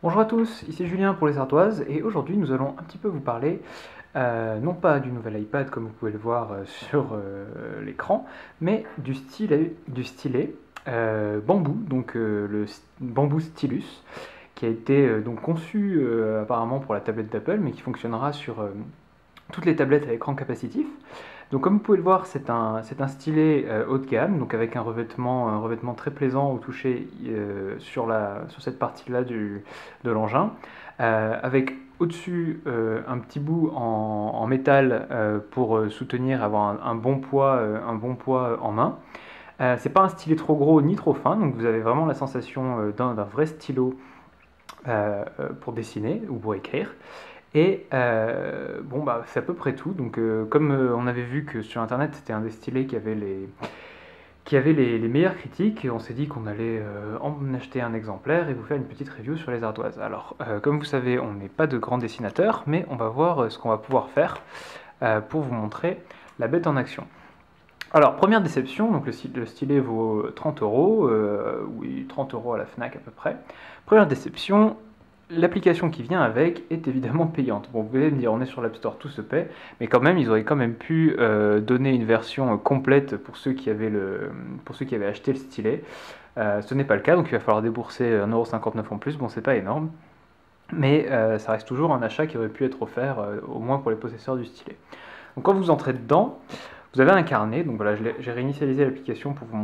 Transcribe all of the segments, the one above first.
Bonjour à tous, ici Julien pour les Ardoises et aujourd'hui nous allons un petit peu vous parler non pas du nouvel iPad comme vous pouvez le voir sur l'écran, mais du stylet bambou, donc bambou stylus, qui a été donc conçu apparemment pour la tablette d'Apple, mais qui fonctionnera sur toutes les tablettes à écran capacitif. Donc comme vous pouvez le voir, c'est un stylet haut de gamme, donc avec un revêtement très plaisant au toucher sur cette partie-là de l'engin, avec au-dessus un petit bout en métal pour soutenir, avoir un bon poids en main. C'est pas un stylet trop gros ni trop fin, donc vous avez vraiment la sensation d'un vrai stylo pour dessiner ou pour écrire. Et bon, bah, c'est à peu près tout. Donc, comme on avait vu que sur internet c'était un des stylés qui avait les meilleures critiques, on s'est dit qu'on allait en acheter un exemplaire et vous faire une petite review sur les ardoises. Alors, comme vous savez, on n'est pas de grands dessinateurs, mais on va voir ce qu'on va pouvoir faire pour vous montrer la bête en action. Alors, première déception, donc le stylet vaut 30 euros, oui, 30 euros à la Fnac à peu près. Première déception, l'application qui vient avec est évidemment payante. Bon, vous pouvez me dire, on est sur l'App Store, tout se paie, mais quand même, ils auraient quand même pu donner une version complète pour ceux qui avaient acheté le stylet. Ce n'est pas le cas, donc il va falloir débourser 1,59 € en plus. Bon, c'est pas énorme, mais ça reste toujours un achat qui aurait pu être offert, au moins pour les possesseurs du stylet. Donc quand vous entrez dedans, vous avez un carnet. Donc voilà, j'ai réinitialisé l'application pour vous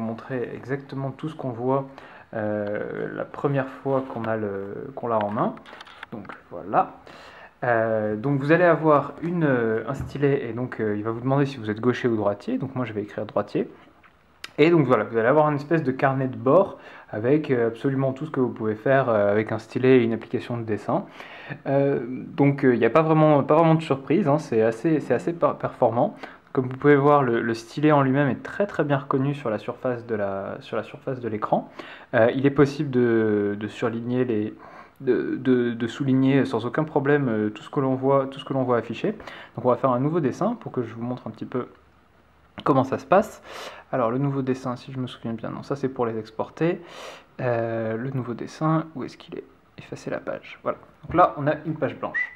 montrer exactement tout ce qu'on voit la première fois qu'on l'a en main. Donc voilà. Donc vous allez avoir un stylet et donc il va vous demander si vous êtes gaucher ou droitier. Donc moi je vais écrire droitier. Et donc voilà, vous allez avoir une espèce de carnet de bord avec absolument tout ce que vous pouvez faire avec un stylet et une application de dessin. Donc il n'y a pas vraiment de surprise, hein, c'est assez performant. Comme vous pouvez voir, le stylet en lui-même est très très bien reconnu sur la surface de l'écran. Il est possible de surligner de souligner sans aucun problème tout ce que l'on voit affiché. Donc on va faire un nouveau dessin pour que je vous montre un petit peu comment ça se passe. Alors le nouveau dessin, si je me souviens bien, non, ça c'est pour les exporter. Le nouveau dessin, où est-ce qu'il est? Effacer la page. Voilà. Donc là, on a une page blanche.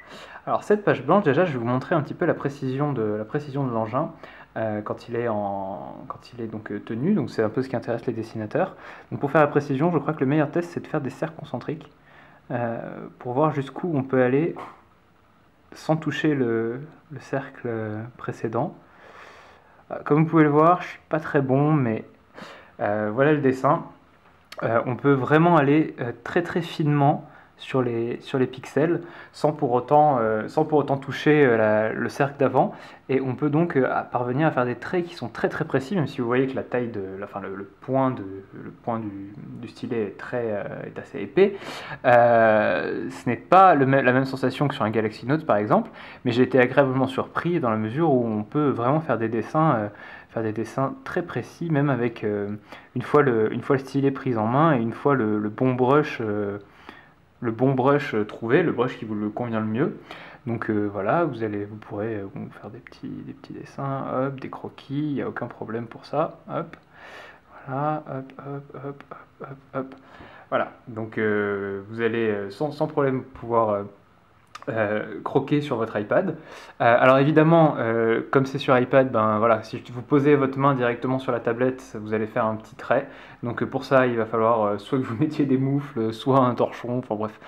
Alors cette page blanche, déjà, je vais vous montrer un petit peu la précision de l'engin quand il est donc tenu. Donc c'est un peu ce qui intéresse les dessinateurs. Donc pour faire la précision, je crois que le meilleur test, c'est de faire des cercles concentriques pour voir jusqu'où on peut aller sans toucher le cercle précédent. Comme vous pouvez le voir, je suis pas très bon, mais voilà le dessin. On peut vraiment aller très très finement sur les pixels sans pour autant toucher le cercle d'avant, et on peut donc parvenir à faire des traits qui sont très très précis, même si vous voyez que la taille le point du stylet est assez épais. Ce n'est pas la même sensation que sur un Galaxy Note par exemple, mais j'ai été agréablement surpris dans la mesure où on peut vraiment faire des dessins très précis, même avec une fois le stylet pris en main et une fois le bon brush trouvé, le brush qui vous le convient le mieux. Donc voilà, vous pourrez faire des petits dessins, hop, des croquis, il n'y a aucun problème pour ça, hop, voilà, hop, hop, hop, hop, hop, hop. Voilà, donc vous allez sans problème pouvoir croquer sur votre iPad. Alors évidemment, comme c'est sur iPad, ben voilà, si vous posez votre main directement sur la tablette, vous allez faire un petit trait. Donc pour ça, il va falloir soit que vous mettiez des moufles, soit un torchon. Enfin bref,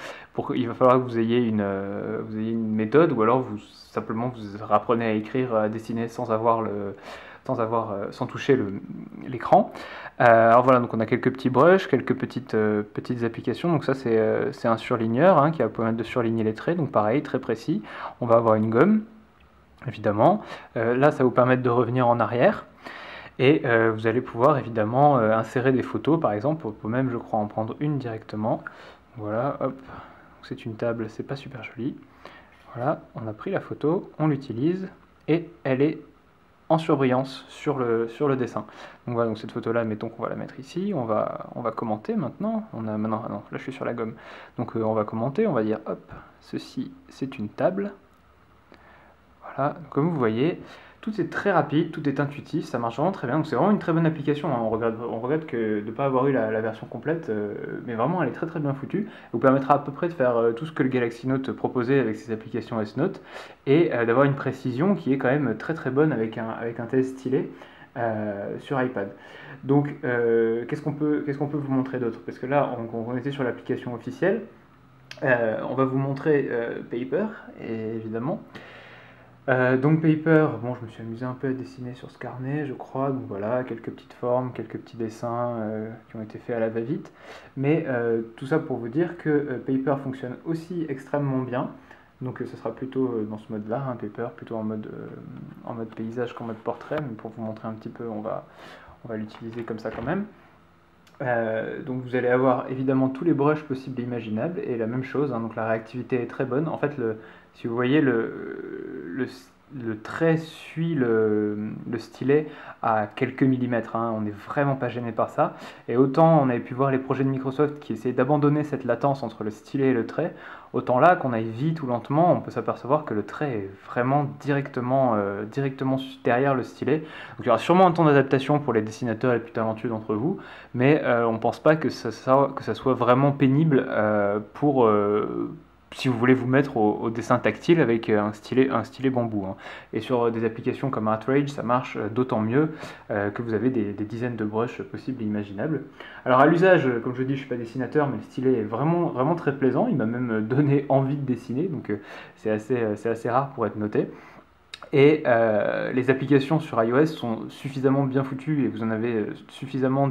il va falloir que vous ayez une méthode, ou alors simplement vous apprenez à écrire, à dessiner sans toucher l'écran. Alors voilà, donc on a quelques petits brushes, quelques petites applications. Donc ça c'est un surligneur qui va permettre de surligner les traits. Donc pareil, très précis. On va avoir une gomme, évidemment. Là, ça va vous permettre de revenir en arrière. Et vous allez pouvoir évidemment insérer des photos, par exemple. On peut même, je crois, en prendre une directement. Voilà, hop. C'est une table, c'est pas super joli. Voilà, on a pris la photo, on l'utilise et elle est en surbrillance sur le dessin. Donc voilà, donc cette photo-là, mettons qu'on va la mettre ici, on va commenter maintenant. Ah non, là je suis sur la gomme. Donc on va commenter, on va dire, hop, ceci c'est une table. Voilà, comme vous voyez, Tout est très rapide, tout est intuitif, ça marche vraiment très bien. Donc c'est vraiment une très bonne application, hein. On regrette de ne pas avoir eu la version complète, mais vraiment elle est très très bien foutue. Elle vous permettra à peu près de faire tout ce que le Galaxy Note proposait avec ses applications S-Note et d'avoir une précision qui est quand même très très bonne avec un tel stylet sur iPad. Donc qu'est-ce qu'on peut vous montrer d'autre? Parce que là on était sur l'application officielle. On va vous montrer Paper, évidemment. Donc Paper, bon, je me suis amusé un peu à dessiner sur ce carnet, je crois. Donc voilà, quelques petites formes, quelques petits dessins qui ont été faits à la va-vite. Mais tout ça pour vous dire que Paper fonctionne aussi extrêmement bien. Donc ce sera plutôt dans ce mode-là, hein, Paper, plutôt en mode paysage qu'en mode portrait. Mais pour vous montrer un petit peu, on va l'utiliser comme ça quand même. Donc vous allez avoir évidemment tous les brushes possibles et imaginables et la même chose, hein, donc la réactivité est très bonne. En fait, si vous voyez, le trait suit le stylet à quelques millimètres, hein, on n'est vraiment pas gêné par ça. Et autant on avait pu voir les projets de Microsoft qui essayaient d'abandonner cette latence entre le stylet et le trait, autant là, qu'on aille vite ou lentement, on peut s'apercevoir que le trait est vraiment directement derrière le stylet. Donc il y aura sûrement un temps d'adaptation pour les dessinateurs les plus talentueux d'entre vous, mais on ne pense pas que ça soit vraiment pénible si vous voulez vous mettre au dessin tactile avec un stylet bambou, hein. Et sur des applications comme ArtRage, ça marche d'autant mieux que vous avez des dizaines de brushes possibles et imaginables. Alors à l'usage, comme je dis, je ne suis pas dessinateur, mais le stylet est vraiment, vraiment très plaisant. Il m'a même donné envie de dessiner, donc c'est assez rare pour être noté. Et les applications sur iOS sont suffisamment bien foutues et vous avez suffisamment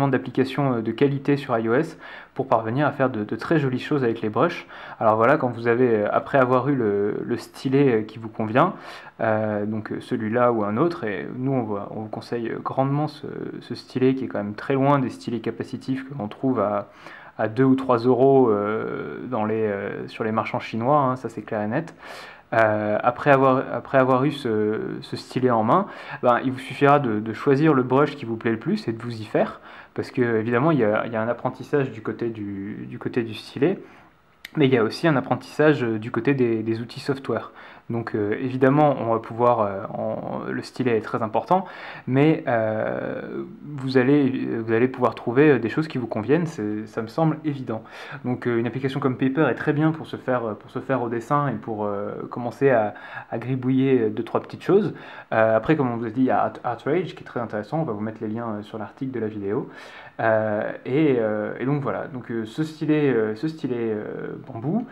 d'applications de qualité sur iOS pour parvenir à faire de très jolies choses avec les brushes. Alors voilà, quand vous avez, après avoir eu le stylet qui vous convient, donc celui-là ou un autre, et nous on vous conseille grandement ce stylet qui est quand même très loin des stylets capacitifs que l'on trouve à 2 ou 3 euros sur les marchands chinois, hein, ça c'est clair et net. Après avoir eu ce stylet en main, ben, il vous suffira de choisir le brush qui vous plaît le plus et de vous y faire, parce que évidemment il y a un apprentissage du côté du stylet, mais il y a aussi un apprentissage du côté des outils software. Donc évidemment, on va pouvoir, le stylet est très important, mais vous allez pouvoir trouver des choses qui vous conviennent, ça me semble évident. Donc une application comme Paper est très bien pour se faire au dessin et pour commencer à gribouiller deux, trois petites choses. Après, comme on vous a dit, il y a ArtRage qui est très intéressant, on va vous mettre les liens sur l'article de la vidéo. Et donc voilà, donc ce stylet bambou,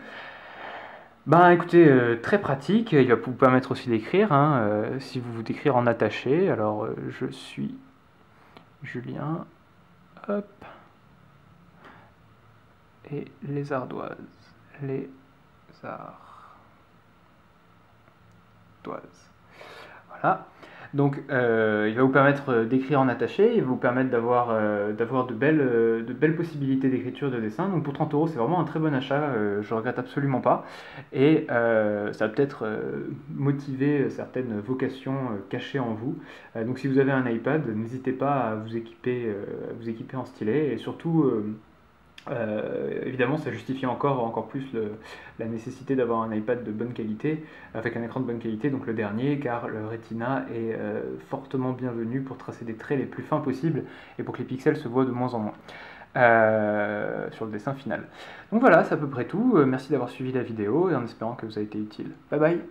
ben écoutez, très pratique, il va vous permettre aussi d'écrire, hein, si vous voulez écrire en attaché. Alors je suis Julien, hop, et les ardoises, voilà. Donc il va vous permettre d'écrire en attaché, il va vous permettre d'avoir de belles possibilités d'écriture, de dessin. Donc pour 30 euros, c'est vraiment un très bon achat, je regrette absolument pas. Et ça va peut-être motiver certaines vocations cachées en vous. Donc si vous avez un iPad, n'hésitez pas à vous équiper en stylet et surtout évidemment, ça justifie encore plus la nécessité d'avoir un iPad de bonne qualité, avec un écran de bonne qualité, donc le dernier, car le Retina est fortement bienvenu pour tracer des traits les plus fins possibles et pour que les pixels se voient de moins en moins sur le dessin final. Donc voilà, c'est à peu près tout. Merci d'avoir suivi la vidéo et en espérant que vous a été utile. Bye bye!